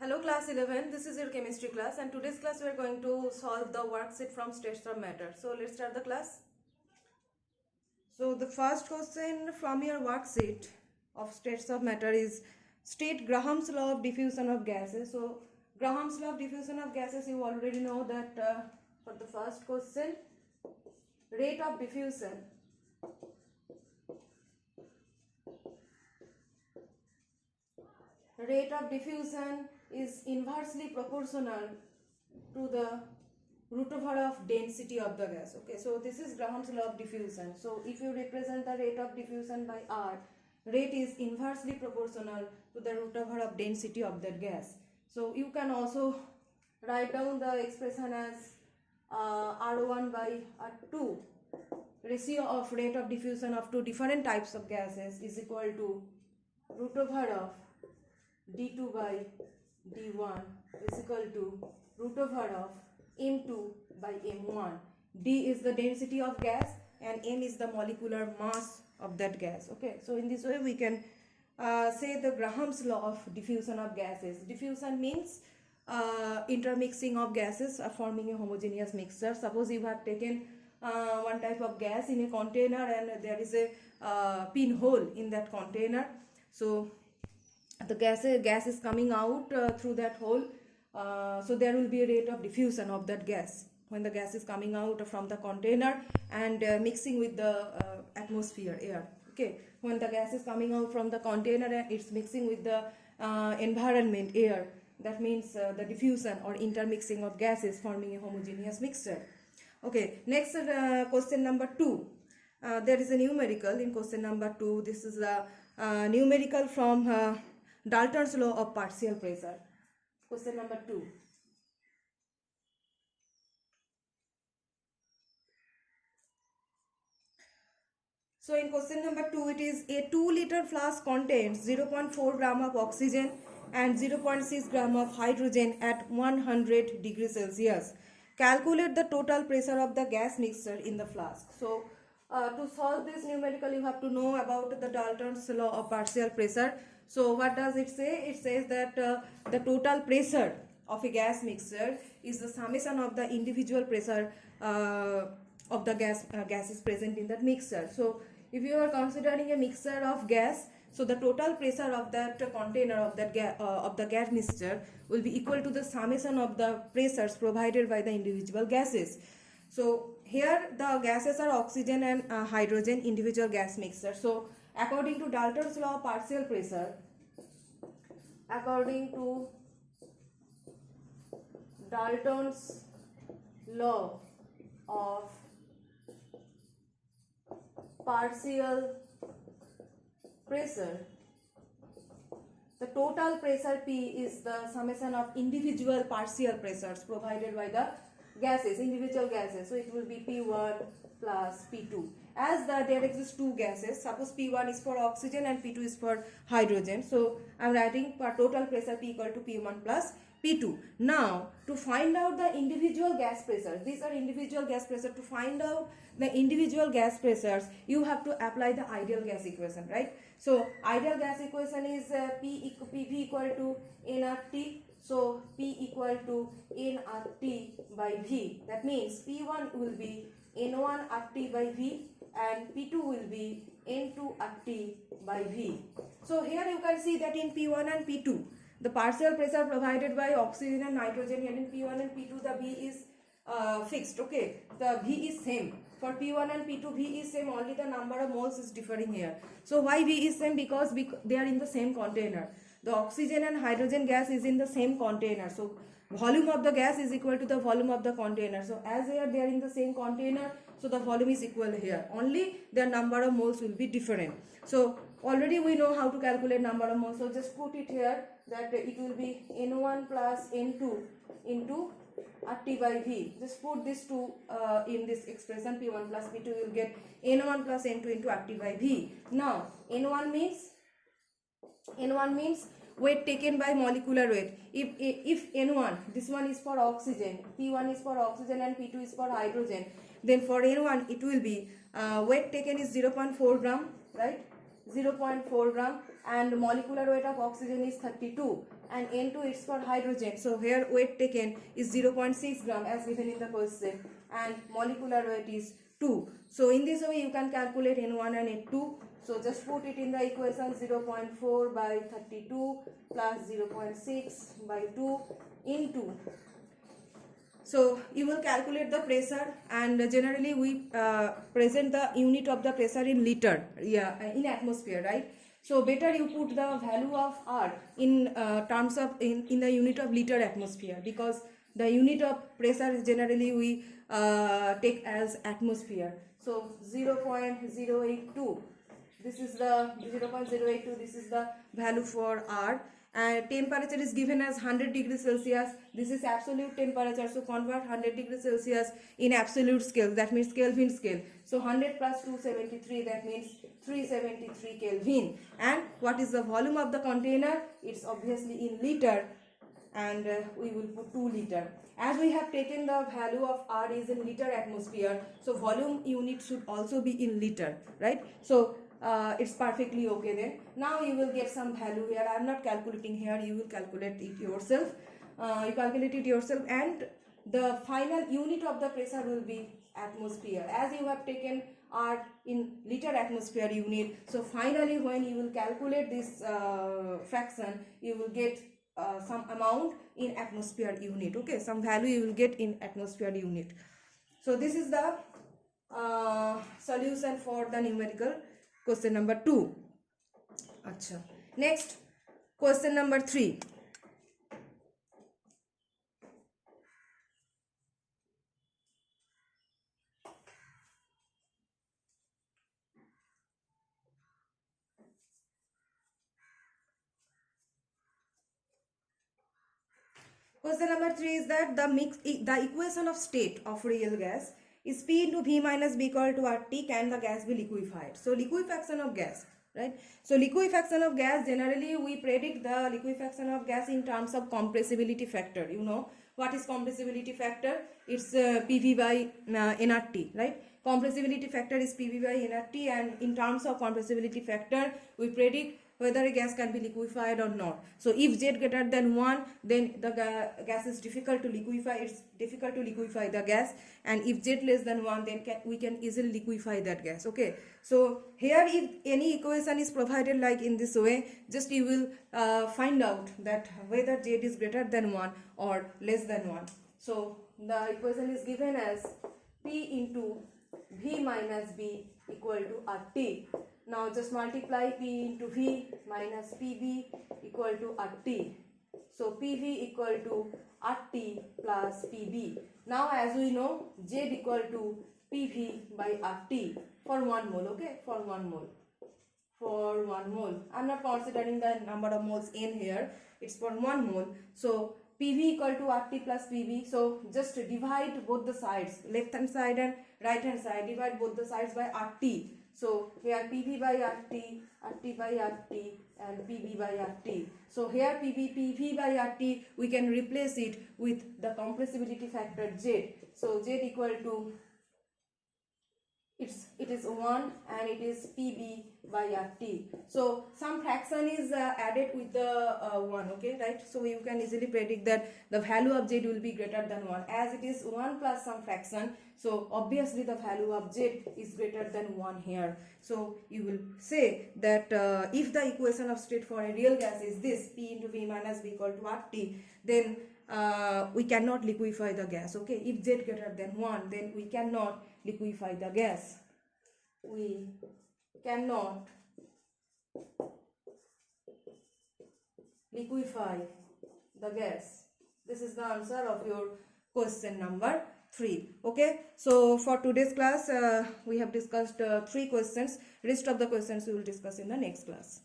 Hello class 11, this is your chemistry class and today's class we are going to solve the worksheet from states of matter. So let's start the class. So the first question from your worksheet of states of matter is state Graham's law of diffusion of gases. So Graham's law of diffusion of gases, you already know that for the first question, rate of diffusion is inversely proportional to the root over of density of the gas. Okay, so this is Graham's law of diffusion. So if you represent the rate of diffusion by R, rate is inversely proportional to the root over of density of that gas. So you can also write down the expression as R1 by R2. Ratio of rate of diffusion of two different types of gases is equal to root over of d2 by d1 is equal to root over of m2 by m1. D is the density of gas and m is the molecular mass of that gas. Okay, so in this way we can say the Graham's law of diffusion of gases. Diffusion means intermixing of gases forming a homogeneous mixture. Suppose you have taken one type of gas in a container and there is a pinhole in that container. So the gas is coming out through that hole, so there will be a rate of diffusion of that gas when the gas is coming out from the container and mixing with the atmosphere air. Okay, when the gas is coming out from the container and it's mixing with the environment air, that means the diffusion or intermixing of gases forming a homogeneous mixture. Okay, next question number 2. There is a numerical in question number 2. This is a numerical from Dalton's law of partial pressure. Question number 2. So in question number 2, it is a 2-liter flask contains 0.4 gram of oxygen and 0.6 gram of hydrogen at 100 degrees Celsius. Calculate the total pressure of the gas mixture in the flask. So to solve this numerical, you have to know about the Dalton's law of partial pressure. So what does it say? It says that the total pressure of a gas mixture is the summation of the individual pressure of the gases present in that mixture. So if you are considering a mixture of gas, so the total pressure of that container of the gas mixture will be equal to the summation of the pressures provided by the individual gases. So here the gases are oxygen and hydrogen, individual gas mixture. So according to Dalton's law of partial pressure, according to Dalton's law of partial pressure, the total pressure P is the summation of individual partial pressures provided by the gases, individual gases. So it will be P1 plus P2. As there exist two gases, suppose P1 is for oxygen and P2 is for hydrogen. So I am writing for total pressure P equal to P1 plus P2. Now to find out the individual gas pressures, these are individual gas pressure. To find out the individual gas pressures, you have to apply the ideal gas equation, right? So ideal gas equation is V equal to nRT. So P equal to nRT by V. That means P1 will be N1 RT by V and P2 will be N2 RT by V. So here you can see that in P1 and P2, the partial pressure provided by oxygen and nitrogen, here in P1 and P2 the V is fixed. Okay, the V is same. For P1 and P2 V is same, only the number of moles is differing here. So why V is same? Because they are in the same container. The oxygen and hydrogen gas is in the same container. So volume of the gas is equal to the volume of the container. So as they are in the same container, so the volume is equal here. Only their number of moles will be different. So already we know how to calculate number of moles. So just put it here that it will be N1 plus N2 into RT by V. Just put this two in this expression P1 plus P2. You will get N1 plus N2 into RT by V. Now N1 means weight taken by molecular weight. If N1, this one is for oxygen, P1 is for oxygen and P2 is for hydrogen, then for N1 it will be weight taken is 0.4 gram, right? 0.4 gram, and molecular weight of oxygen is 32, and N2 is for hydrogen. So here weight taken is 0.6 gram as given in the question, and molecular weight is 2. So in this way you can calculate N1 and N2. So just put it in the equation, 0.4 by 32 plus 0.6 by 2 into. So you will calculate the pressure, and generally we present the unit of the pressure in liter, in atmosphere, right? So better you put the value of R in terms of in the unit of liter atmosphere, because the unit of pressure is generally we take as atmosphere. So 0.082, this is the 0.082, this is the value for R. And temperature is given as 100 degrees Celsius. This is absolute temperature, so convert 100 degrees Celsius in absolute scale, that means Kelvin scale. So 100 plus 273, that means 373 Kelvin. And what is the volume of the container? It's obviously in liter, and we will put 2 liter. As we have taken the value of R is in liter atmosphere, so volume unit should also be in liter, right? So it's perfectly okay then. Now you will get some value here. I am not calculating here, you will calculate it yourself. You calculate it yourself, and the final unit of the pressure will be atmosphere. As you have taken R in liter atmosphere unit, so finally when you will calculate this fraction, you will get some amount in atmosphere unit. Okay, some value you will get in atmosphere unit. So this is the solution for the numerical question number 2. Acha. Next, question number 3. Question number 3 is that the equation of state of real gas is P into V minus B equal to RT. Can the gas be liquefied? So liquefaction of gas, right? So liquefaction of gas, generally we predict the liquefaction of gas in terms of compressibility factor. You know what is compressibility factor? It's PV by nRT, right? Compressibility factor is PV by nRT, and in terms of compressibility factor we predict whether a gas can be liquefied or not. So if Z greater than 1, then the gas is difficult to liquefy. It's difficult to liquefy the gas. And if Z less than 1, then we can easily liquefy that gas. Okay. So here if any equation is provided like in this way, just you will find out that whether Z is greater than 1 or less than 1. So the equation is given as P into V minus B equal to RT. Now just multiply P into V minus PB equal to RT. So PV equal to RT plus PB. Now as we know, Z equal to PV by RT for 1 mole, okay, for 1 mole. For 1 mole. I am not considering the number of moles in here, it's for 1 mole. So PV equal to RT plus PB. So just divide both the sides, left hand side and right hand side, divide both the sides by RT. So here PV by RT, RT by RT, and PB by RT. So here PV by RT, we can replace it with the compressibility factor Z. So Z equal to, it is 1 and it is PB by RT. So some fraction is added with the 1, okay, right? So you can easily predict that the value of Z will be greater than 1, as it is 1 plus some fraction. So obviously the value of Z is greater than 1 here. So you will say that if the equation of state for a real gas is this, P into V minus B equal to RT, then we cannot liquefy the gas. Okay, if Z greater than 1, then we cannot liquefy the gas. We cannot liquefy the gas. This is the answer of your question number 3. Okay, so for today's class we have discussed 3 questions. Rest of the questions we will discuss in the next class.